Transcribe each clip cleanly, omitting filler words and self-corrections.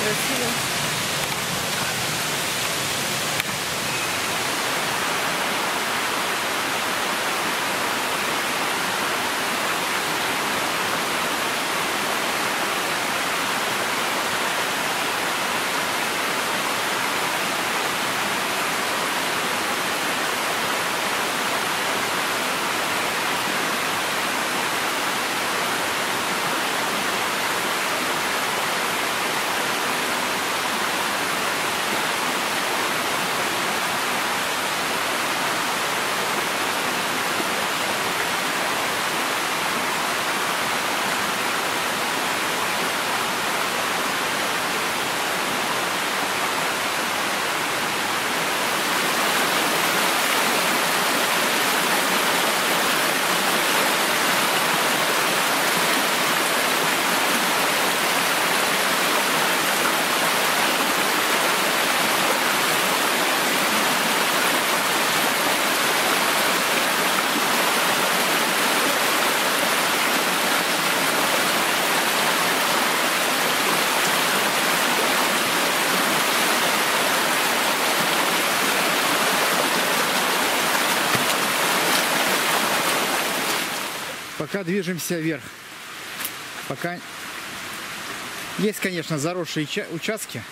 красиво. Пока движемся вверх. Пока есть, конечно, заросшие участки,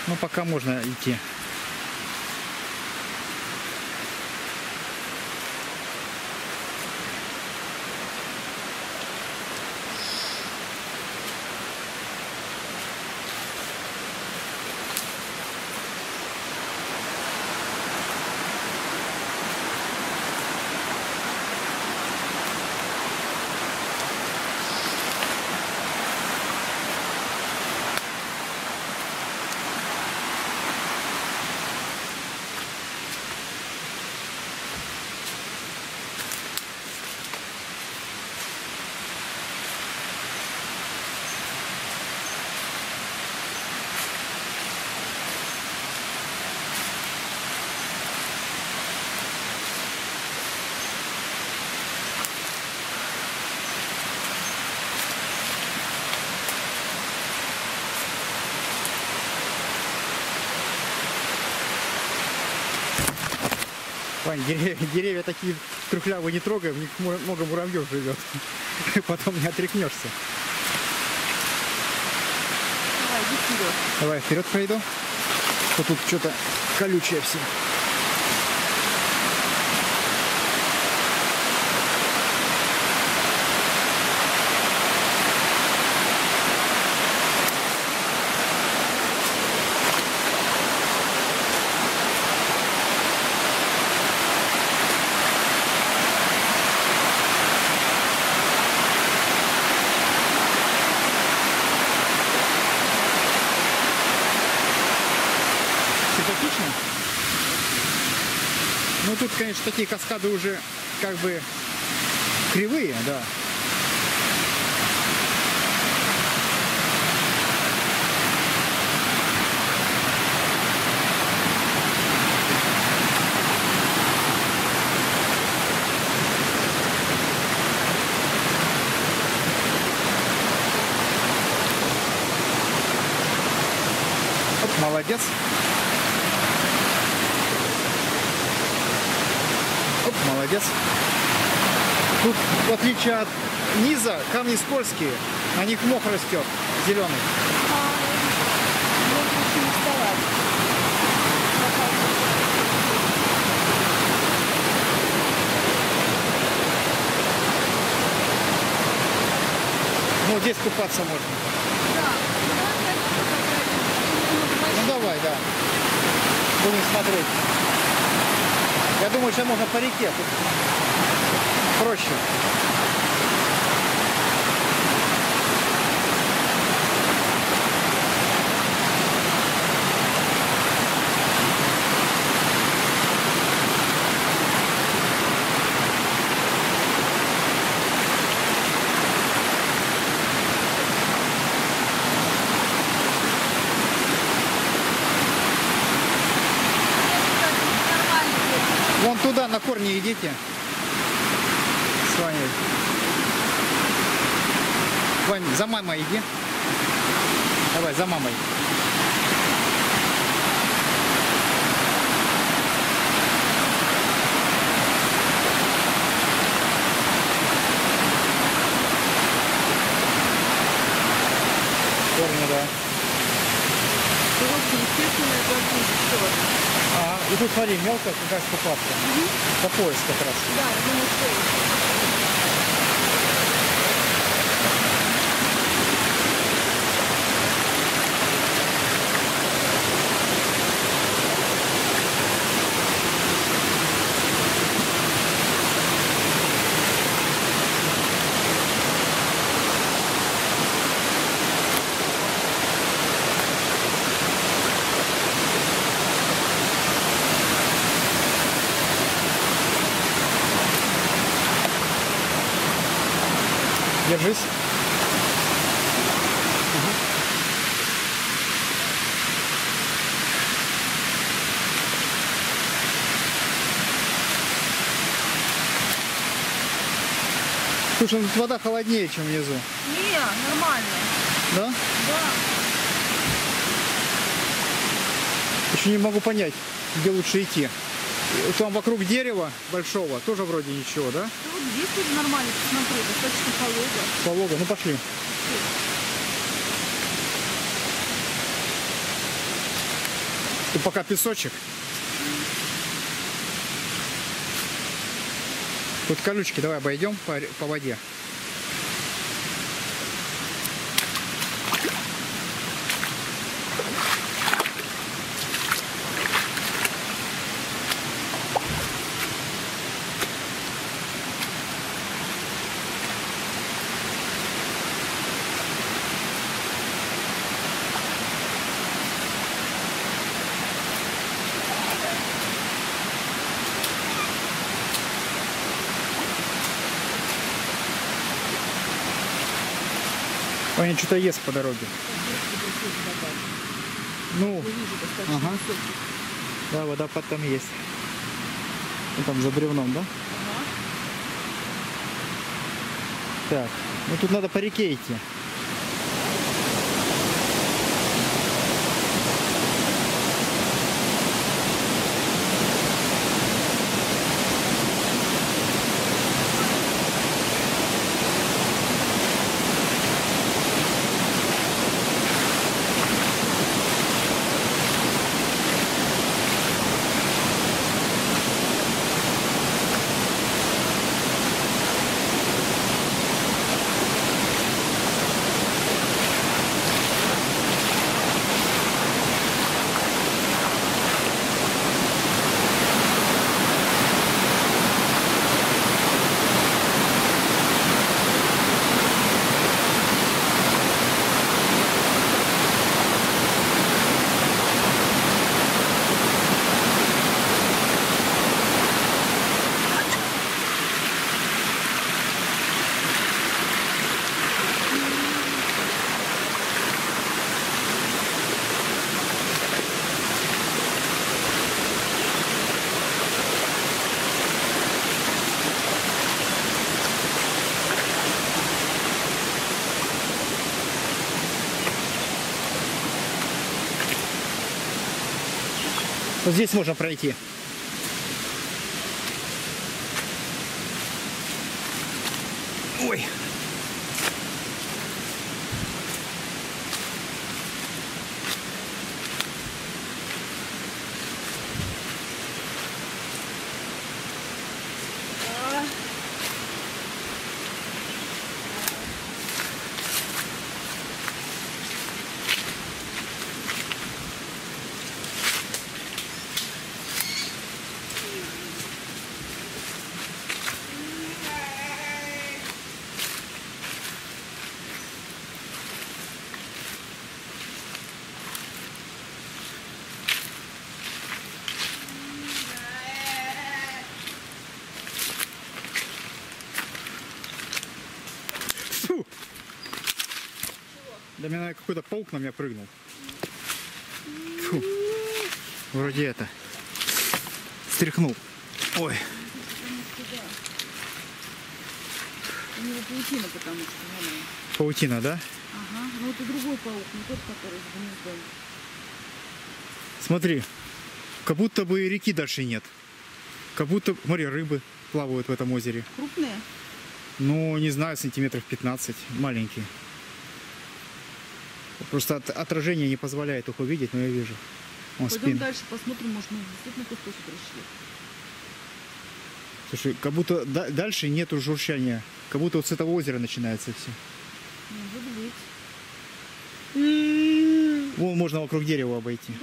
но пока можно идти. Вань, деревья такие трухлявые не трогай, в них много муравьев живет. Потом не отрекнешься. Давай, иди вперед. Давай вперед пройду. Тут что-то колючее все. Симпатично. Ну тут, конечно, такие каскады уже как бы кривые, да. Оп, молодец. Оп, молодец. Тут, в отличие от низа, камни скользкие, на них мох растет, зеленый. Можно очень вставать. Ну, здесь купаться можно. Да. Ну, давай, да. Будем смотреть. Я думаю, сейчас можно по реке. Тут проще. Вон туда, на корни идите. С Ваней. Вань, за мамой иди. Давай, за мамой. Корни, да. Короче, естественная картинка. Что? Ага. И тут смотри, мелкая какая скупавка. По пояс как раз. Да, я думаю, что это. Держись. Слушай, ну тут вода холоднее, чем внизу. Не, нормально. Да? Да. Еще не могу понять, где лучше идти. Там вокруг дерева большого тоже вроде ничего, да? Да вот здесь тоже нормально, посмотри, достаточно полого. Полого. Ну пошли. Тут пока песочек. Тут колючки, давай обойдем по воде. Они что-то ест по дороге. Ну, ага. Да, водопад там есть. Ну, там за бревном, да? Так, ну тут надо по реке идти. Вот здесь можно пройти. Ой. Фу. Да меня какой-то паук на меня прыгнул. Фу. Вроде это. Стряхнул. Ой. У него паутина, потому что. Паутина, да? Ага. Ну это другой паук, не тот, который с гнездом. Смотри, как будто бы и реки дальше нет. Как будто, смотри, рыбы плавают в этом озере. Крупные? Ну, не знаю, сантиметров 15, маленькие. Просто отражение не позволяет их увидеть, но я вижу. Вон Пойдем спин. дальше посмотрим, может мы действительно к источнику пришли. Слушай, как будто дальше нету журчания. Как будто вот с этого озера начинается все. Может быть. Вон можно вокруг дерева обойти.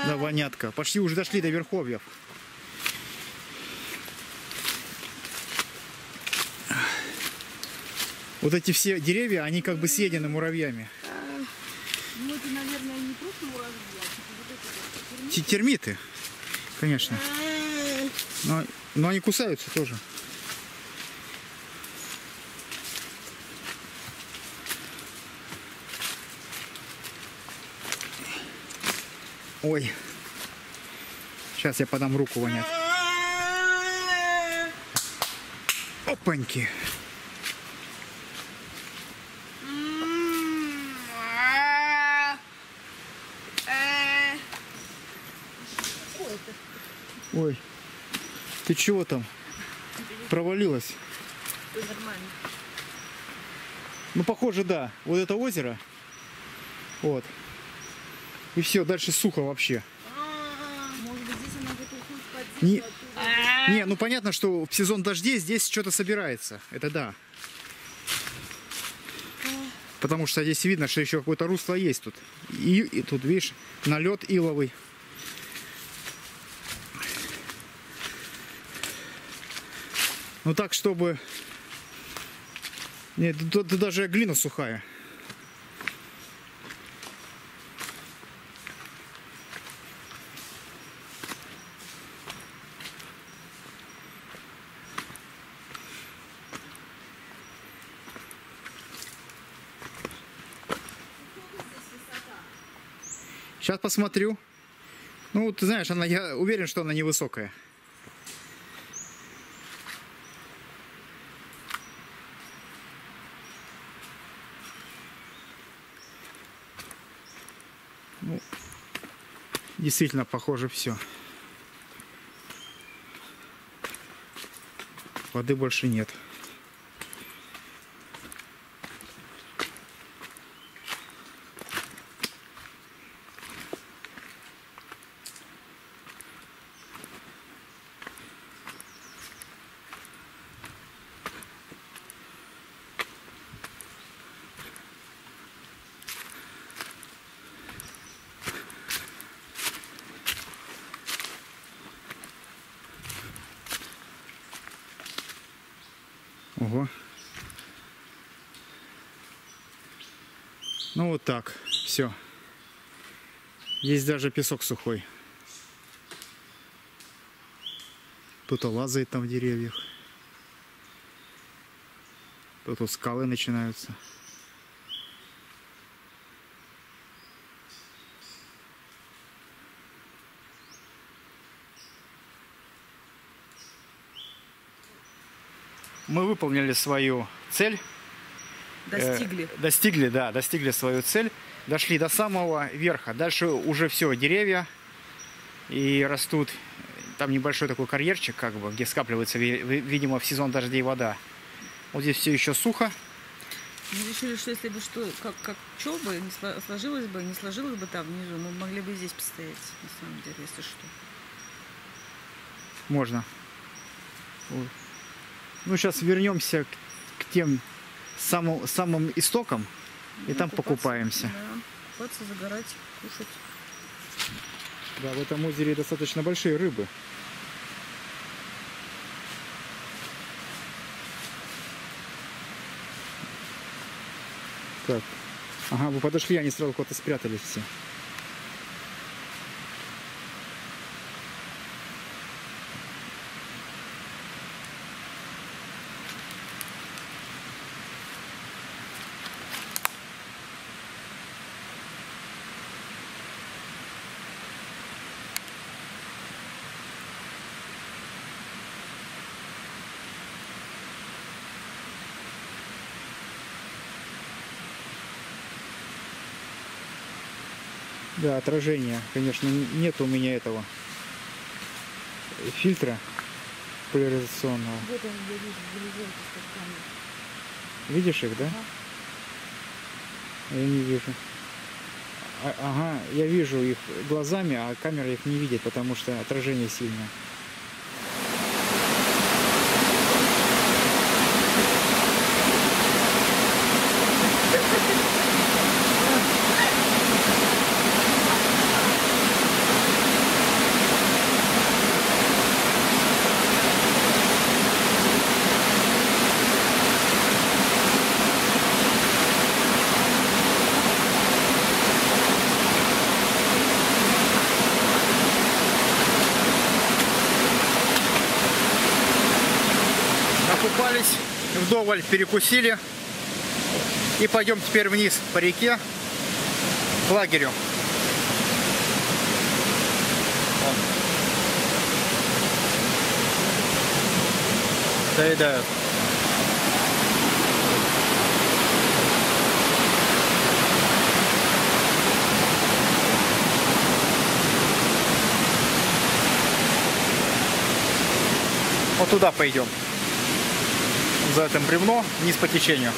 Да, вонятка. Почти уже дошли до верховьев. Вот эти все деревья, они как бы съедены муравьями. Ну это, наверное, не просто муравьи, а вот это вот Термиты, конечно. Но они кусаются тоже. Ой. Сейчас я подам руку вонять. Опаньки. Ой. Ты чего там? Провалилась? нормально. Ну, похоже, да. Вот это озеро. Вот. И все, дальше сухо вообще. Может быть, здесь она где-то уходит под Не, землю, оттуда. не, ну понятно, что в сезон дождей здесь что-то собирается. Это да. Потому что здесь видно, что еще какое-то русло есть тут. И тут, видишь, налет иловый. Ну так, чтобы... Нет, тут даже глина сухая. Сейчас посмотрю. Ну, ты знаешь, она, я уверен, что она невысокая. Ну, действительно, похоже, все. Воды больше нет. Ого. Ну вот так, все. Есть даже песок сухой. Кто-то лазает там в деревьях. Тут вот скалы начинаются. Мы выполнили свою цель. Достигли. Достигли свою цель. Дошли до самого верха. Дальше уже все, деревья. И растут. Там небольшой такой карьерчик, как бы, где скапливается, видимо, в сезон дождей вода. Вот здесь все еще сухо. Мы решили, что если бы что, как что бы, не сложилось бы, не сложилось бы там внизу, мы могли бы здесь постоять, на самом деле, если что. Можно. Вот. Ну, сейчас вернемся к тем самым истокам. И там покупаемся. Да, купаться, загорать, кушать. Да, в этом озере достаточно большие рыбы. Так. Ага, вы подошли, они сразу куда-то спрятались все. Да, отражение. Конечно, нет у меня этого фильтра поляризационного. Вот он, я вижу, горизонт из-под камеры. Видишь их, да? Ага. Я не вижу. Ага, я вижу их глазами, а камера их не видит, потому что отражение сильное. Накупались, вдоволь перекусили. И пойдем теперь вниз по реке к лагерю. Доедают. Вот туда пойдем. За этим бревно, вниз по течению.